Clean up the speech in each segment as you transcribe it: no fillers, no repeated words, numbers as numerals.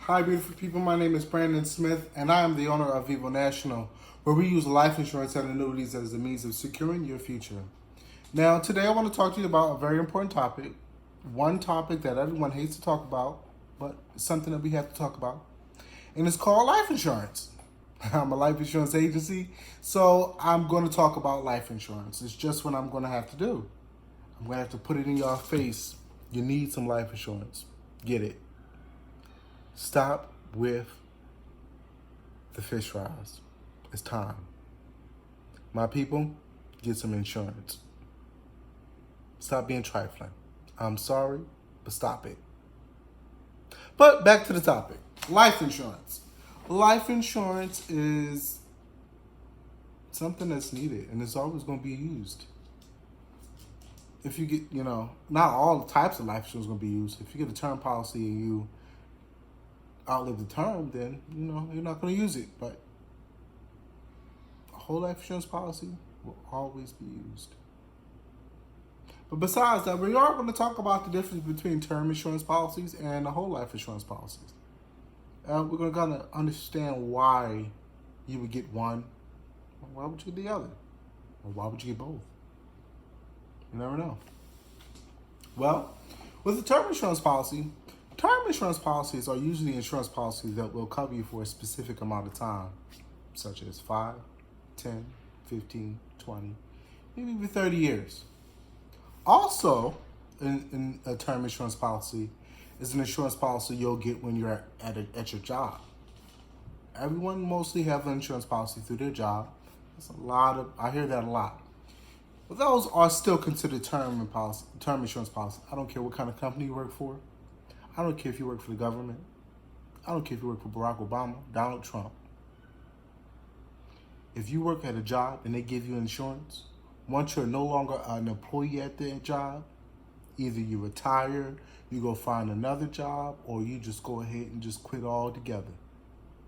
Hi, beautiful people. My name is Brandon Smith, and I am the owner of Vivo National, where we use life insurance and annuities as a means of securing your future. Now, today I want to talk to you about a very important topic, one topic that everyone hates to talk about, but it's something that we have to talk about, and it's called life insurance. I'm a life insurance agency, so I'm going to talk about life insurance. It's just what I'm going to have to do. I'm going to have to put it in your face. You need some life insurance. Get it. Stop with the fish fries. It's time. My people, get some insurance. Stop being trifling. I'm sorry, but stop it. But back to the topic. Life insurance. Life insurance is something that's needed and it's always going to be used. If you get, not all types of life insurance is going to be used. If you get a term policy and you outlive the term, then you're not going to use it. But a whole life insurance policy will always be used. But besides that, we are going to talk about the difference between term insurance policies and the whole life insurance policies. We're going to kind of understand why you would get one, or why would you get the other, or why would you get both? You never know. Well, with the term insurance policies are usually insurance policies that will cover you for a specific amount of time, such as 5, 10, 15, 20, maybe even 30 years. Also, in a term insurance policy is an insurance policy you'll get when you're at your job. Everyone mostly have an insurance policy through their job. I hear that a lot. But those are still considered term insurance policy. I don't care what kind of company you work for. I don't care if you work for the government. I don't care if you work for Barack Obama, Donald Trump. If you work at a job and they give you insurance, once you're no longer an employee at that job, either you retire, you go find another job, or you just go ahead and just quit altogether.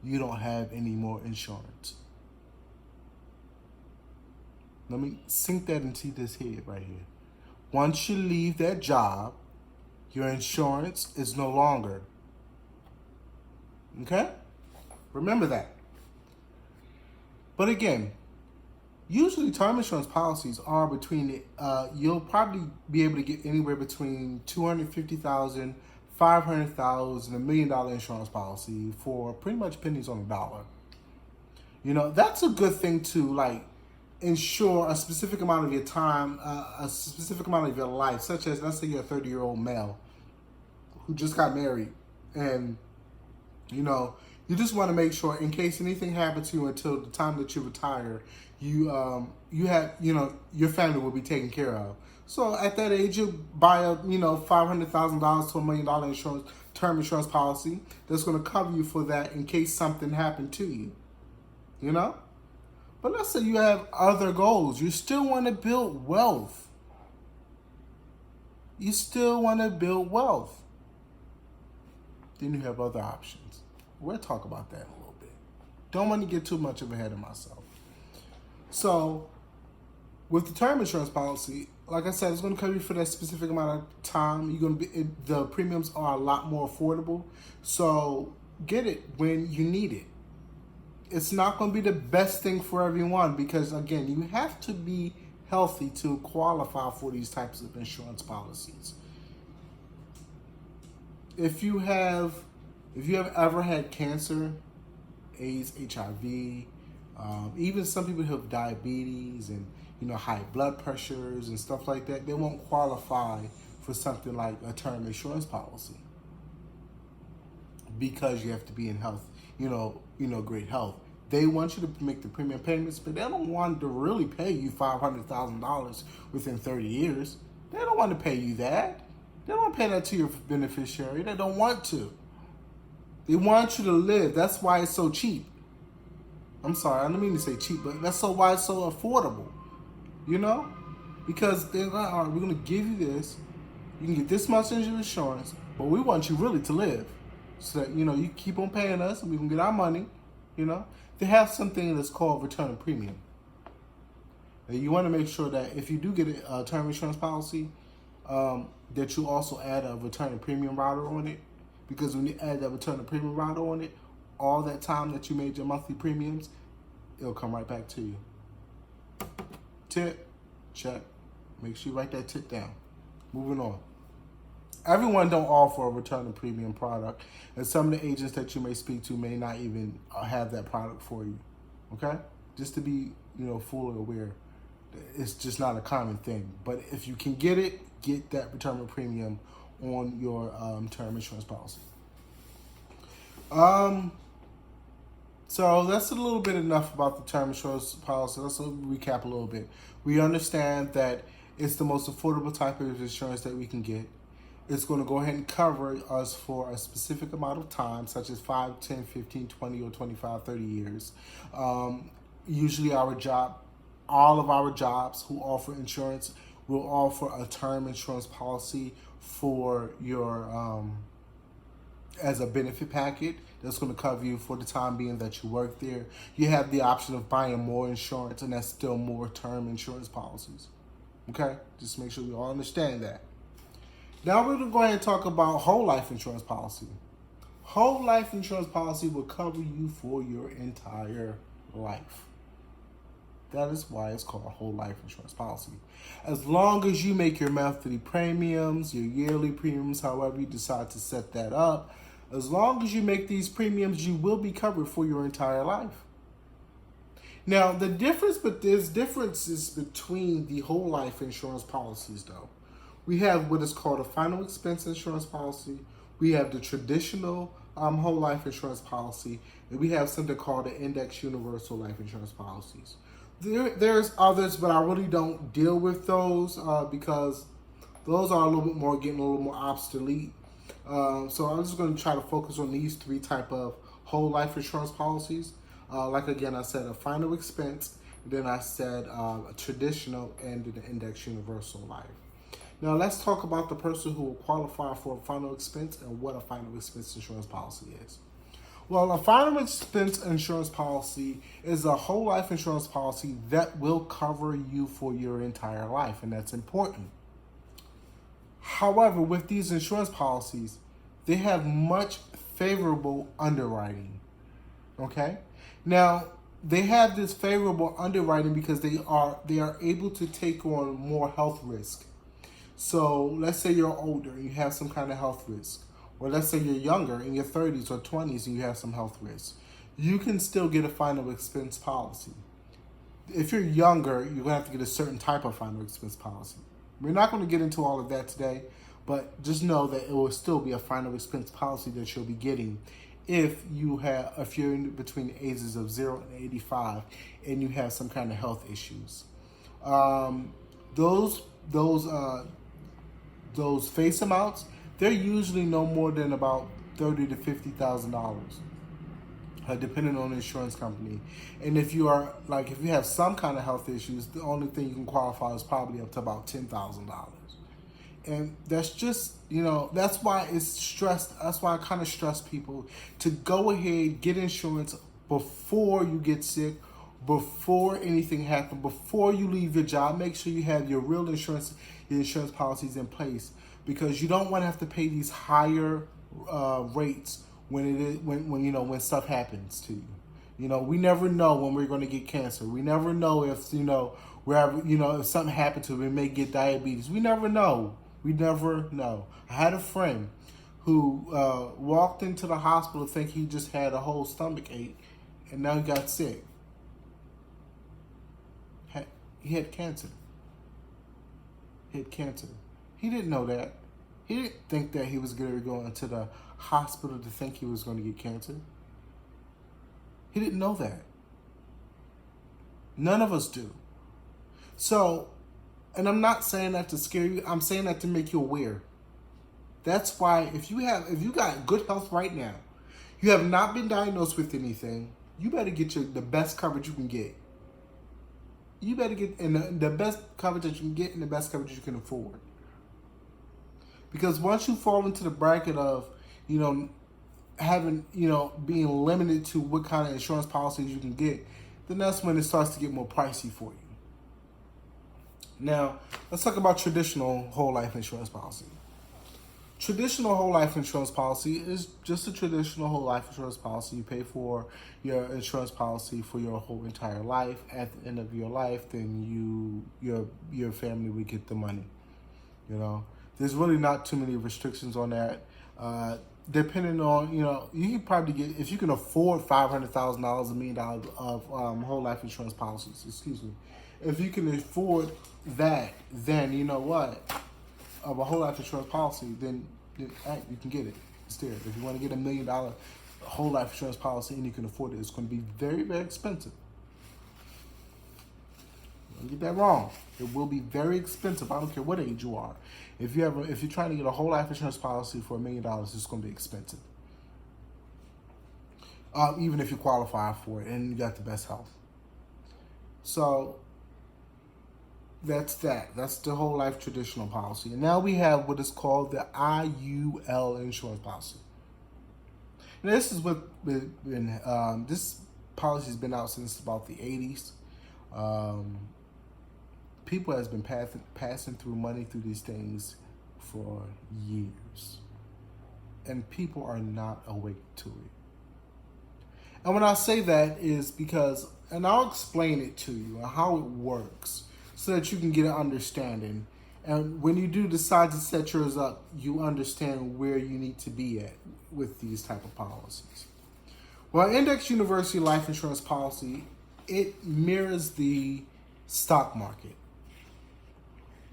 You don't have any more insurance. Let me sink that into this head right here. Once you leave that job, your insurance is no longer. Okay? Remember that. But again, usually term insurance policies are between, you'll probably be able to get anywhere between $250,000, $500,000, $1 million insurance policy for pretty much pennies on the dollar. That's a good thing to insure a specific amount of your time, a specific amount of your life, such as, let's say you're a 30-year-old male who just got married, and you just want to make sure in case anything happens to you until the time that you retire, you have your family will be taken care of. So at that age, you buy a $500,000 to $1 million term insurance policy that's going to cover you for that in case something happened to you. But let's say you have other goals. You still want to build wealth. Then you have other options. We'll talk about that in a little bit. Don't want to get too much ahead of myself. So, with the term insurance policy, like I said, it's going to cover you for that specific amount of time. The premiums are a lot more affordable. So, get it when you need it. It's not going to be the best thing for everyone because, again, you have to be healthy to qualify for these types of insurance policies. If you have ever had cancer, AIDS, HIV, even some people who have diabetes and high blood pressures and stuff like that, they won't qualify for something like a term insurance policy because you have to be in health, great health. They want you to make the premium payments, but they don't want to really pay you $500,000 within 30 years. They don't want to pay you that. They don't want to pay that to your beneficiary. They don't want to. They want you to live. That's why it's so cheap. I'm sorry, I don't mean to say cheap, but that's why it's so affordable. Because they're like, all right, we're going to give you this. You can get this much in your insurance, but we want you really to live. So that, you keep on paying us and we can get our money, They have something that's called return premium. And you want to make sure that if you do get a term insurance policy, that you also add a return premium rider on it. because when you add that return of premium rider on it, all that time that you made your monthly premiums, it'll come right back to you. Tip, check. Make sure you write that tip down. Moving on. Everyone don't offer a return of premium product, and some of the agents that you may speak to may not even have that product for you. Okay? Just to be, fully aware. It's just not a common thing. But if you can get it, get that return of premium on your term insurance policy. So that's a little bit enough about the term insurance policy. Let's recap a little bit. We understand that it's the most affordable type of insurance that we can get. It's going to go ahead and cover us for a specific amount of time, such as 5, 10, 15, 20, or 25, 30 years. Usually all of our jobs who offer insurance will offer a term insurance policy for your as a benefit packet that's going to cover you for the time being that you work there. You have the option of buying more insurance, and that's still more term insurance policies. Okay? Just make sure we all understand that. Now we're going to go ahead and talk about whole life insurance policy. Whole life insurance policy will cover you for your entire life. That is why it's called a whole life insurance policy. As long as you make your monthly premiums, your yearly premiums, however you decide to set that up, as long as you make these premiums, you will be covered for your entire life. Now, there's differences between the whole life insurance policies, though. We have what is called a final expense insurance policy. We have the traditional whole life insurance policy, and we have something called the index universal life insurance policies. There's others, but I really don't deal with those because those are getting a little more obsolete. So I'm just going to try to focus on these three type of whole life insurance policies. Like again, I said a final expense, then I said a traditional, and then the index universal life. Now let's talk about the person who will qualify for a final expense and what a final expense insurance policy is. Well, a final expense insurance policy is a whole life insurance policy that will cover you for your entire life, and that's important. However, with these insurance policies, they have much favorable underwriting. Okay? Now, they have this favorable underwriting because they are able to take on more health risk. So let's say you're older and you have some kind of health risk. Or let's say you're younger, in your 30s or 20s, and you have some health risks. You can still get a final expense policy. If you're younger, you're going to have to get a certain type of final expense policy. We're not going to get into all of that today, but just know that it will still be a final expense policy that you'll be getting if you're in between the ages of 0 and 85 and you have some kind of health issues. Those face amounts, they're usually no more than about $30,000 to $50,000, depending on the insurance company. And if you have some kind of health issues, the only thing you can qualify is probably up to about $10,000. And that's just, that's why it's stressed. That's why I kind of stress people to go ahead, get insurance before you get sick, before anything happens, before you leave your job. Make sure you have your real insurance, your insurance policies in place, because you don't want to have to pay these higher rates when stuff happens to you. We never know when we're going to get cancer. We never know if if something happened to us, we may get diabetes. We never know. We never know. I had a friend who walked into the hospital thinking he just had a whole stomach ache, and now he got sick. He had cancer. He didn't know that. He didn't think that he was going to go into the hospital to think he was going to get cancer. He didn't know that. None of us do. So, and I'm not saying that to scare you. I'm saying that to make you aware. That's why if you got good health right now, you have not been diagnosed with anything, you better get the best coverage you can get. You better get the best coverage that you can get and the best coverage you can afford. Because once you fall into the bracket of, being limited to what kind of insurance policies you can get, then that's when it starts to get more pricey for you. Now, let's talk about traditional whole life insurance policy. Traditional whole life insurance policy is just a traditional whole life insurance policy. You pay for your insurance policy for your whole entire life. At the end of your life, then your family would get the money. You know, there's really not too many restrictions on that. Depending on, you can probably get, if you can afford $500,000, $1 million of whole life insurance policies. Excuse me. If you can afford that, then you know what, of a whole life insurance policy, then hey, you can get it. It's there. If you want to get $1 million whole life insurance policy and you can afford it, it's going to be very, very expensive. Don't get that wrong. It will be very expensive. I don't care what age you are. If you're trying to get a whole life insurance policy for $1 million, it's going to be expensive. Even if you qualify for it and you got the best health. So that's that. That's the whole life traditional policy. And now we have what is called the IUL insurance policy. Now this is what this policy has been out since about the 80s. People has been passing through money through these things for years. And people are not awake to it. And when I say that is because, and I'll explain it to you and how it works so that you can get an understanding. And when you do decide to set yours up, you understand where you need to be at with these type of policies. Well, Index Universal Life Insurance Policy, it mirrors the stock market.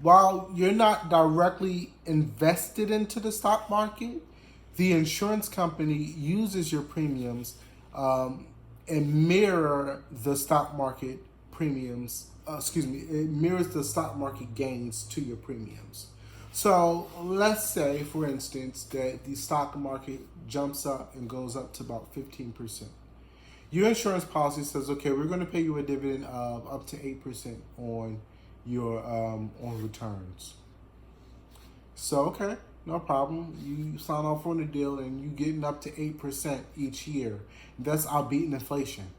While you're not directly invested into the stock market, the insurance company uses your premiums and mirror the stock market premiums. It mirrors the stock market gains to your premiums. So let's say, for instance, that the stock market jumps up and goes up to about 15%. Your insurance policy says, okay, we're going to pay you a dividend of up to 8% on your on returns. So, okay, no problem. You sign off on the deal and you getting up to 8% each year. That's outbeating inflation.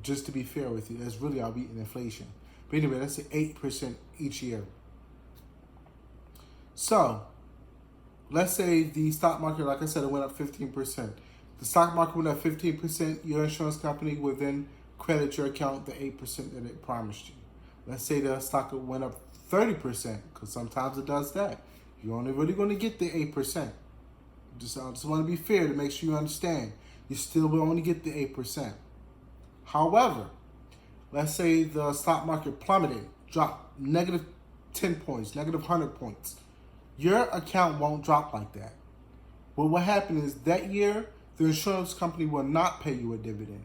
Just to be fair with you, that's really outbeating inflation. But anyway, that's 8% each year. So, let's say the stock market, like I said, it went up 15%. The stock market went up 15%. Your insurance company will then credit your account the 8% that it promised you. Let's say the stock went up 30%, because sometimes it does that. You're only really going to get the 8%. I just want to be fair to make sure you understand. You still will only get the 8%. However, let's say the stock market plummeted, dropped negative 10 points, negative 100 points. Your account won't drop like that. What will happen is that year, the insurance company will not pay you a dividend.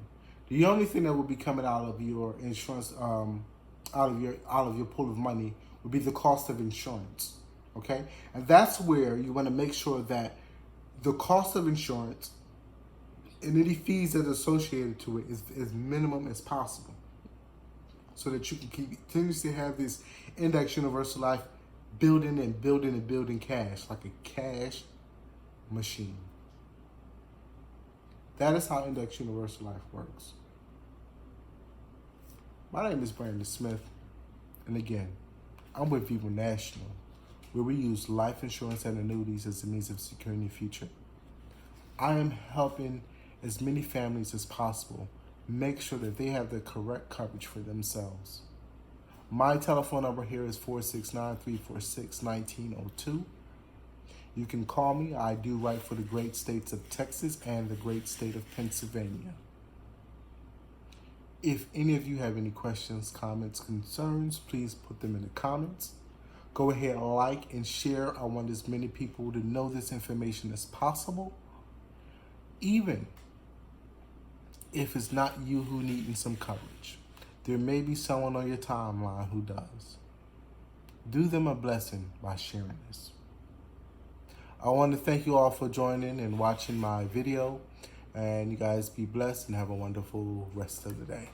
The only thing that will be coming out of your insurance, out of your pool of money, would be the cost of insurance. Okay, and that's where you want to make sure that the cost of insurance and any fees that are associated to it is as minimum as possible, so that you can continuously have this Index Universal Life building and building and building cash, like a cash machine. That is how Index Universal Life works. My name is Brandon Smith, and again, I'm with Vivo National, where we use life insurance and annuities as a means of securing your future. I am helping as many families as possible make sure that they have the correct coverage for themselves. My telephone number here is 469-346-1902. You can call me. I do write for the great states of Texas and the great state of Pennsylvania. If any of you have any questions, comments, concerns, please put them in the comments. Go ahead, like and share. I want as many people to know this information as possible. Even if it's not you who needing some coverage, there may be someone on your timeline who does. Do them a blessing by sharing this. I want to thank you all for joining and watching my video. And you guys be blessed and have a wonderful rest of the day.